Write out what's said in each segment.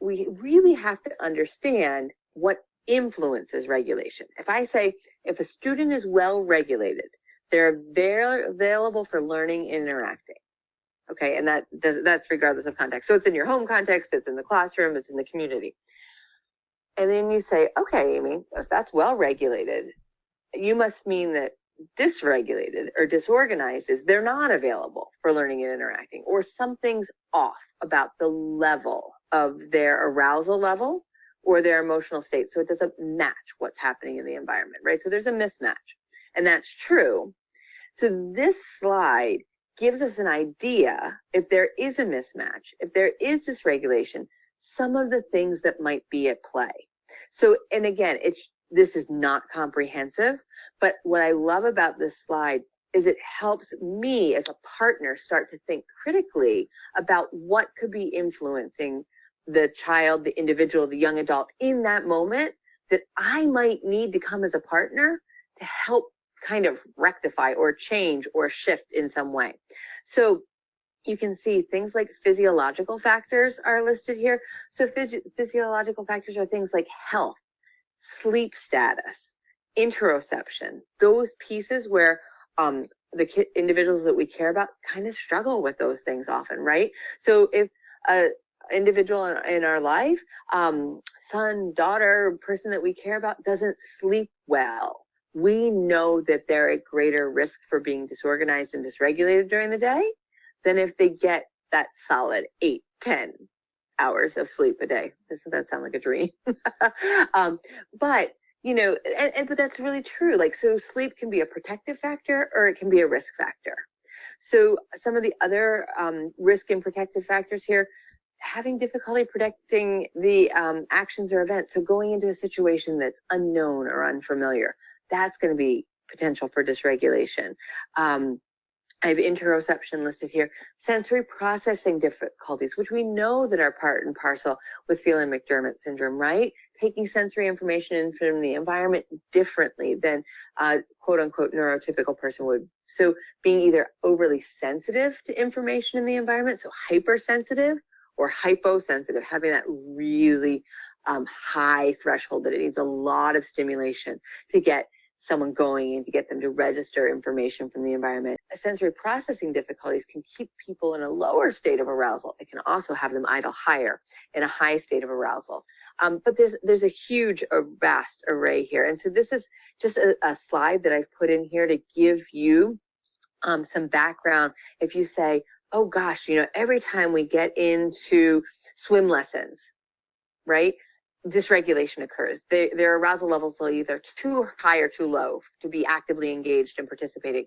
we really have to understand what influences regulation. If I say, if a student is well regulated, they're available for learning and interacting. Okay, and that's regardless of context. So it's in your home context, it's in the classroom, it's in the community. And then you say, okay, Amy, if that's well regulated, you must mean that dysregulated or disorganized is they're not available for learning and interacting, or something's off about the level of their arousal level or their emotional state. So it doesn't match what's happening in the environment, right? So there's a mismatch, and that's true. So this slide gives us an idea if there is a mismatch, if there is dysregulation, some of the things that might be at play. So, and again, this is not comprehensive, but what I love about this slide is it helps me as a partner start to think critically about what could be influencing the child, the individual, the young adult in that moment that I might need to come as a partner to help kind of rectify or change or shift in some way. So you can see things like physiological factors are listed here. So physiological factors are things like health, sleep status, interoception, those pieces where the individuals that we care about kind of struggle with those things often, right? So if an individual in our life, son, daughter, person that we care about doesn't sleep well, we know that they're at greater risk for being disorganized and dysregulated during the day than if they get that solid 8, 10 hours of sleep a day. Doesn't that sound like a dream? But, you know, but that's really true. Like, so sleep can be a protective factor or it can be a risk factor. So some of the other risk and protective factors here, having difficulty predicting the actions or events. So going into a situation that's unknown or unfamiliar, that's going to be potential for dysregulation. I have interoception listed here. Sensory processing difficulties, which we know that are part and parcel with Phelan-McDermott syndrome, right? Taking sensory information in from the environment differently than a quote unquote neurotypical person would. So being either overly sensitive to information in the environment, so hypersensitive, or hyposensitive, having that really high threshold that it needs a lot of stimulation to get someone going and to get them to register information from the environment. Sensory processing difficulties can keep people in a lower state of arousal. It can also have them idle higher in a high state of arousal. But there's a huge, vast array here. And so this is just a slide that I've put in here to give you some background. If you say, oh gosh, you know, every time we get into swim lessons, right, dysregulation occurs. Their arousal levels are either too high or too low to be actively engaged and participating.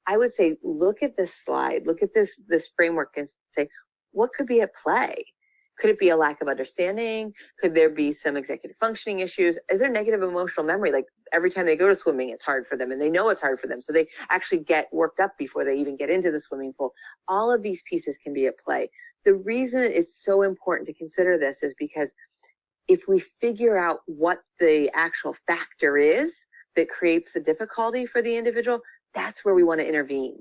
I would say, look at this slide, look at this framework and say, what could be at play? Could it be a lack of understanding? Could there be some executive functioning issues? Is there negative emotional memory? Like every time they go to swimming, it's hard for them and they know it's hard for them. So they actually get worked up before they even get into the swimming pool. All of these pieces can be at play. The reason it's so important to consider this is because if we figure out what the actual factor is that creates the difficulty for the individual, that's where we want to intervene.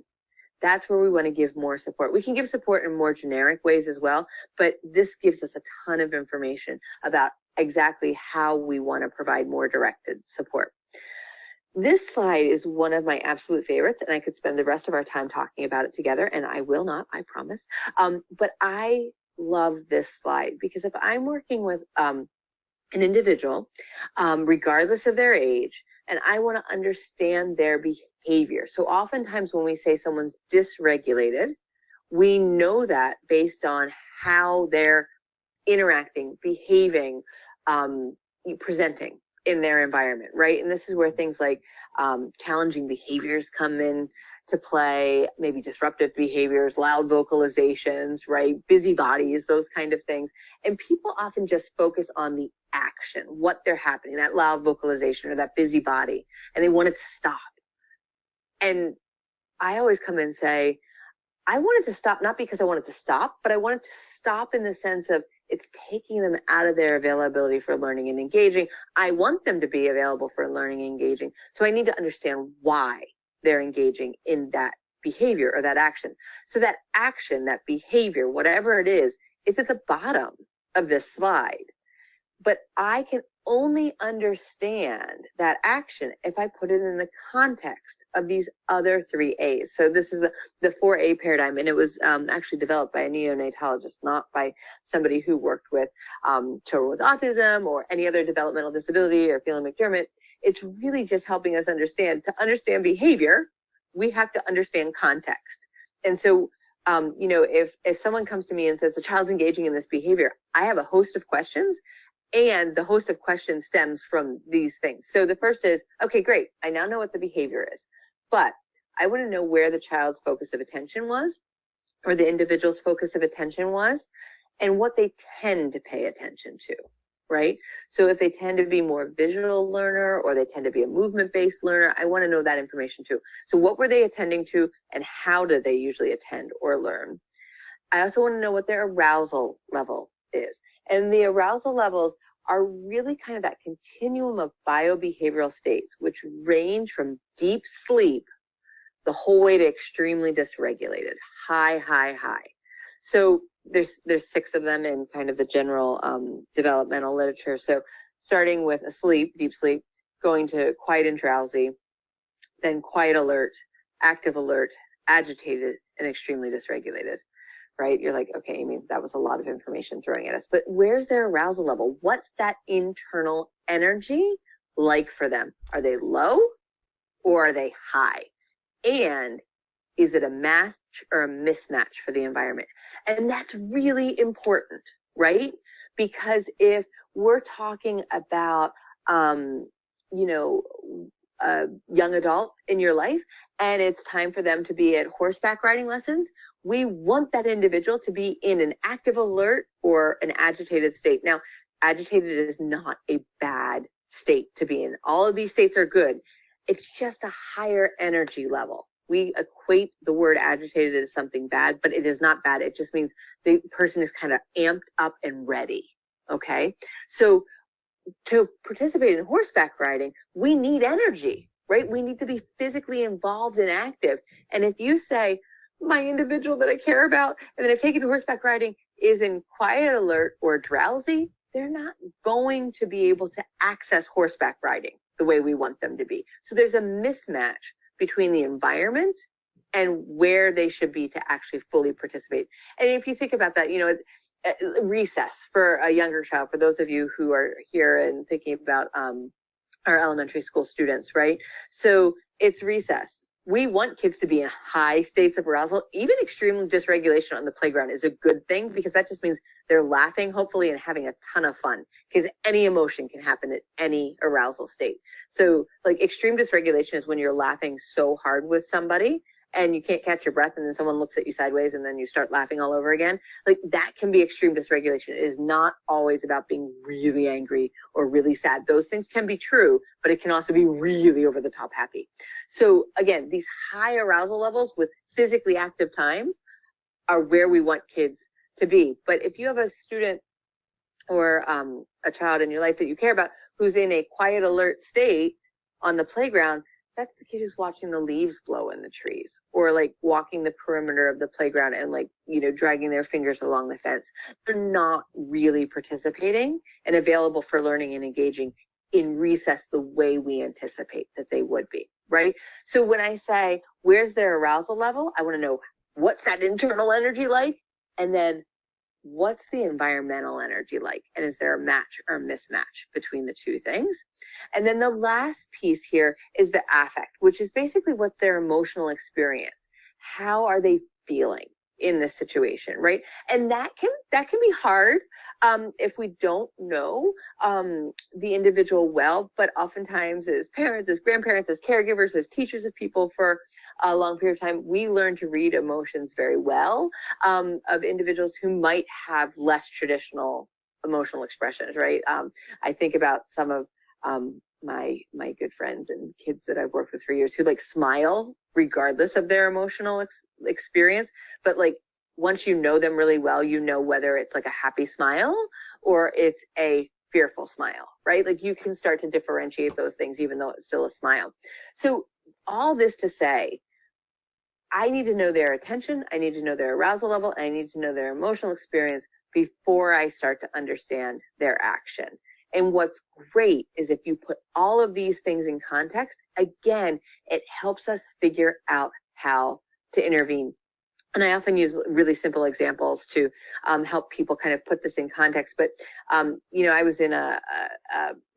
That's where we want to give more support. We can give support in more generic ways as well, but this gives us a ton of information about exactly how we want to provide more directed support. This slide is one of my absolute favorites, and I could spend the rest of our time talking about it together, and I will not, I promise. But I love this slide because if I'm working with an individual, regardless of their age, and I want to understand their behavior. So oftentimes when we say someone's dysregulated, we know that based on how they're interacting, behaving, presenting in their environment, right? And this is where things like challenging behaviors come in to play, maybe disruptive behaviors, loud vocalizations, right? Busybodies, those kind of things. And people often just focus on the action, what they're happening, that loud vocalization or that busybody, and they want it to stop. And I always come and say, I want it to stop, not because I want it to stop, but I want it to stop in the sense of it's taking them out of their availability for learning and engaging. I want them to be available for learning and engaging. So I need to understand why they're engaging in that behavior or that action. So that action, that behavior, whatever it is at the bottom of this slide. But I can only understand that action if I put it in the context of these other 3 A's. So this is the 4A paradigm, and it was actually developed by a neonatologist, not by somebody who worked with children with autism or any other developmental disability or Phelan McDermott. It's really just helping us understand, to understand behavior, we have to understand context. And so, you know, if someone comes to me and says the child's engaging in this behavior, I have a host of questions, and the host of questions stems from these things. So the first is, okay, great, I now know what the behavior is, but I want to know where the child's focus of attention was, or the individual's focus of attention was, and what they tend to pay attention to, right? So if they tend to be more visual learner, or they tend to be a movement-based learner, I want to know that information too. So what were they attending to, and how do they usually attend or learn? I also want to know what their arousal level is. And the arousal levels are really kind of that continuum of biobehavioral states, which range from deep sleep the whole way to extremely dysregulated, high, high, high. So there's 6 of them in kind of the general developmental literature. So starting with asleep, deep sleep, going to quiet and drowsy, then quiet alert, active alert, agitated, and extremely dysregulated. Right? You're like, okay, Amy, that was a lot of information throwing at us, but where's their arousal level? What's that internal energy like for them? Are they low or are they high? And is it a match or a mismatch for the environment? And that's really important, right? Because if we're talking about, you know, a young adult in your life, and it's time for them to be at horseback riding lessons, we want that individual to be in an active alert or an agitated state. Now, agitated is not a bad state to be in. All of these states are good. It's just a higher energy level. We equate the word agitated as something bad, but it is not bad. It just means the person is kind of amped up and ready, okay? So to participate in horseback riding, we need energy, right? We need to be physically involved and active. And if you say, my individual that I care about and that I've taken to horseback riding is in quiet alert or drowsy, they're not going to be able to access horseback riding the way we want them to be. So there's a mismatch between the environment and where they should be to actually fully participate. And if you think about that, you know, recess for a younger child, for those of you who are here and thinking about our elementary school students, right? So it's recess. We want kids to be in high states of arousal. Even extreme dysregulation on the playground is a good thing, because that just means they're laughing, hopefully, and having a ton of fun, because any emotion can happen at any arousal state. So like extreme dysregulation is when you're laughing so hard with somebody and you can't catch your breath, and then someone looks at you sideways and then you start laughing all over again. Like that can be extreme dysregulation. It is not always about being really angry or really sad. Those things can be true, but it can also be really over the top happy. So again, these high arousal levels with physically active times are where we want kids to be. But if you have a student or a child in your life that you care about who's in a quiet alert state on the playground, that's the kid who's watching the leaves blow in the trees, or like walking the perimeter of the playground and like, you know, dragging their fingers along the fence. They're not really participating and available for learning and engaging in recess the way we anticipate that they would be, right? So when I say, where's their arousal level? I want to know, what's that internal energy like? And then what's the environmental energy like? And is there a match or mismatch between the two things? And then the last piece here is the affect, which is basically what's their emotional experience. How are they feeling in this situation, right? And that can be hard if we don't know the individual well, but oftentimes as parents, as grandparents, as caregivers, as teachers of people for a long period of time, we learn to read emotions very well of individuals who might have less traditional emotional expressions, right? I think about some of my good friends and kids that I've worked with for years who like smile regardless of their emotional experience, but like once you know them really well, you know whether it's like a happy smile or it's a fearful smile, right? Like you can start to differentiate those things even though it's still a smile. So all this to say, I need to know their attention, I need to know their arousal level, and I need to know their emotional experience before I start to understand their action. And what's great is if you put all of these things in context, again, it helps us figure out how to intervene. And I often use really simple examples to help people kind of put this in context. But, I was in a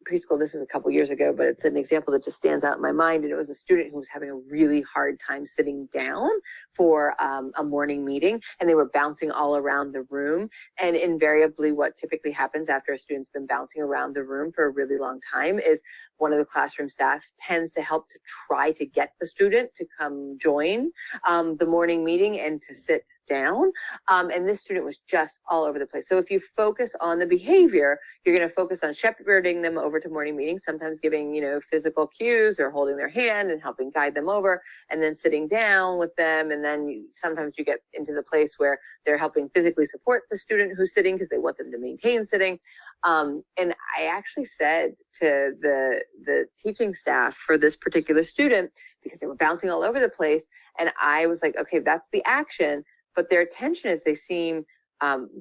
preschool, this is a couple years ago, but it's an example that just stands out in my mind. And it was a student who was having a really hard time sitting down for a morning meeting, and they were bouncing all around the room. And invariably what typically happens after a student's been bouncing around the room for a really long time is one of the classroom staff tends to help to try to get the student to come join the morning meeting and to sit down. And this student was just all over the place. So if you focus on the behavior, you're going to focus on shepherding them over to morning meetings, sometimes giving, physical cues or holding their hand and helping guide them over, and then sitting down with them. And then sometimes you get into the place where they're helping physically support the student who's sitting because they want them to maintain sitting. And I actually said to the teaching staff for this particular student, because they were bouncing all over the place, and I was like, okay, that's the action, but their attention is they seem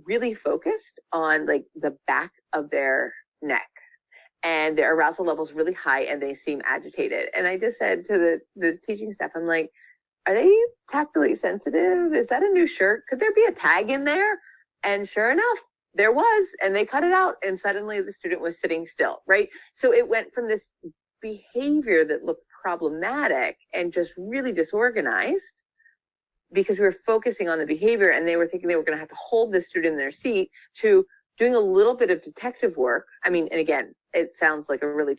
really focused on like the back of their neck, and their arousal level's really high, and they seem agitated. And I just said to the teaching staff, I'm like, are they tactily sensitive? Is that a new shirt? Could there be a tag in there? And sure enough, there was, and they cut it out, and suddenly the student was sitting still, right? So it went from this behavior that looked problematic and just really disorganized because we were focusing on the behavior, and they were thinking they were going to have to hold the student in their seat, to doing a little bit of detective work. I mean, and again, it sounds like a really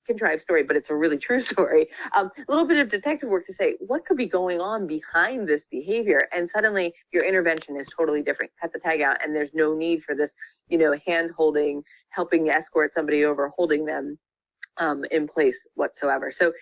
contrived story, but it's a really true story. A little bit of detective work to say, what could be going on behind this behavior? And suddenly your intervention is totally different. Cut the tag out, and there's no need for this, hand holding, helping escort somebody over, holding them in place whatsoever. So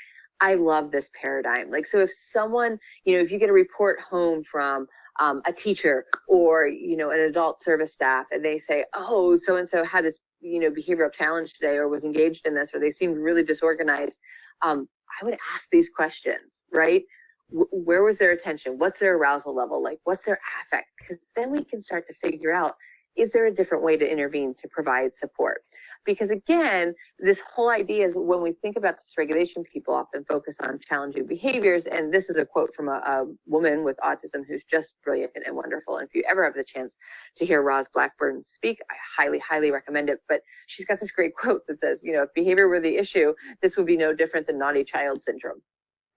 I love this paradigm. Like, so if someone, if you get a report home from a teacher or, an adult service staff, and they say, oh, so-and-so had this, behavioral challenge today, or was engaged in this, or they seemed really disorganized, I would ask these questions, right? Where was their attention? What's their arousal level? Like, what's their affect? Because then we can start to figure out, is there a different way to intervene to provide support? Because again, this whole idea is, when we think about dysregulation, people often focus on challenging behaviors. And this is a quote from a woman with autism who's just brilliant and wonderful. And if you ever have the chance to hear Roz Blackburn speak, I highly, highly recommend it. But she's got this great quote that says, if behavior were the issue, this would be no different than naughty child syndrome.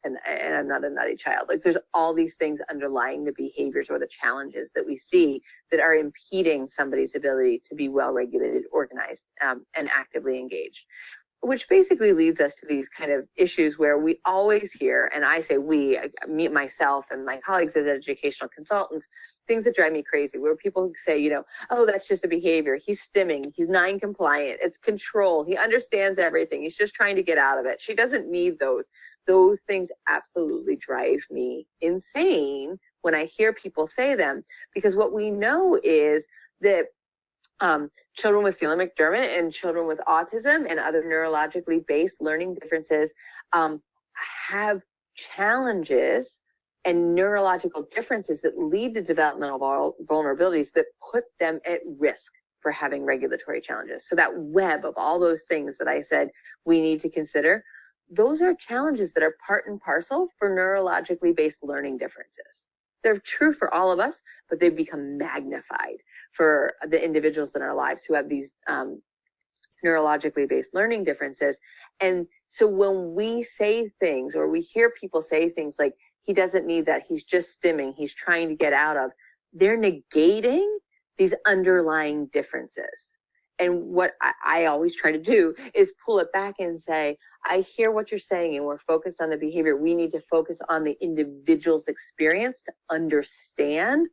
And I'm not a naughty child. Like, there's all these things underlying the behaviors or the challenges that we see that are impeding somebody's ability to be well-regulated, organized, and actively engaged. Which basically leads us to these kind of issues where we always hear, and I say we, myself and my colleagues as educational consultants, things that drive me crazy, where people say, oh, that's just a behavior. He's stimming. He's non-compliant. It's control. He understands everything. He's just trying to get out of it. She doesn't need those. Those things absolutely drive me insane when I hear people say them, because what we know is that children with Phelan-McDermott and children with autism and other neurologically based learning differences have challenges and neurological differences that lead to developmental vulnerabilities that put them at risk for having regulatory challenges. So that web of all those things that I said we need to consider, those are challenges that are part and parcel for neurologically based learning differences. They're true for all of us, but they've become magnified for the individuals in our lives who have these neurologically based learning differences. And so when we say things, or we hear people say things like, he doesn't need that, he's just stimming, he's trying to get out of, they're negating these underlying differences. And what I always try to do is pull it back and say, I hear what you're saying, and we're focused on the behavior. We need to focus on the individual's experience to understand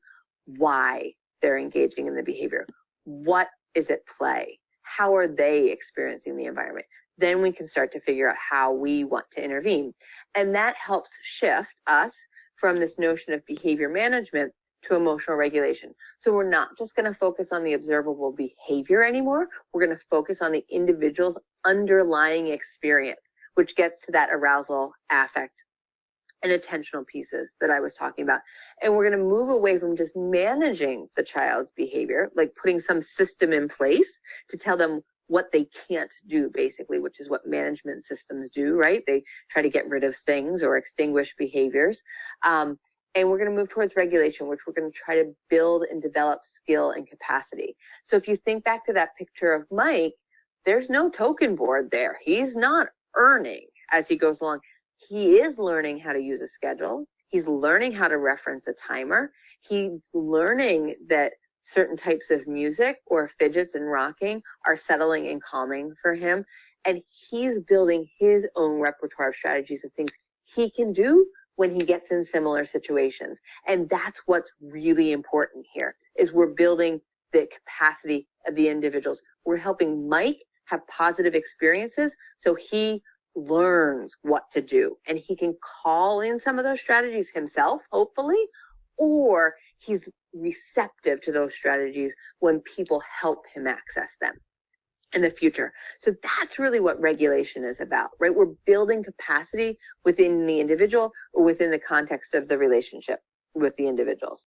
why they're engaging in the behavior. What is at play? How are they experiencing the environment? Then we can start to figure out how we want to intervene. And that helps shift us from this notion of behavior management to emotional regulation. So we're not just going to focus on the observable behavior anymore. We're going to focus on the individual's underlying experience, which gets to that arousal, affect, and attentional pieces that I was talking about. And we're going to move away from just managing the child's behavior, like putting some system in place to tell them what they can't do, basically, which is what management systems do, right? They try to get rid of things or extinguish behaviors. And we're going to move towards regulation, which we're going to try to build and develop skill and capacity. So if you think back to that picture of Mike, there's no token board there. He's not earning as he goes along. He is learning how to use a schedule. He's learning how to reference a timer. He's learning that certain types of music or fidgets and rocking are settling and calming for him. And he's building his own repertoire of strategies of things he can do when he gets in similar situations. And that's what's really important here, is we're building the capacity of the individuals. We're helping Mike have positive experiences so he learns what to do, and he can call in some of those strategies himself, hopefully, or he's receptive to those strategies when people help him access them in the future. So that's really what regulation is about, right? We're building capacity within the individual or within the context of the relationship with the individuals.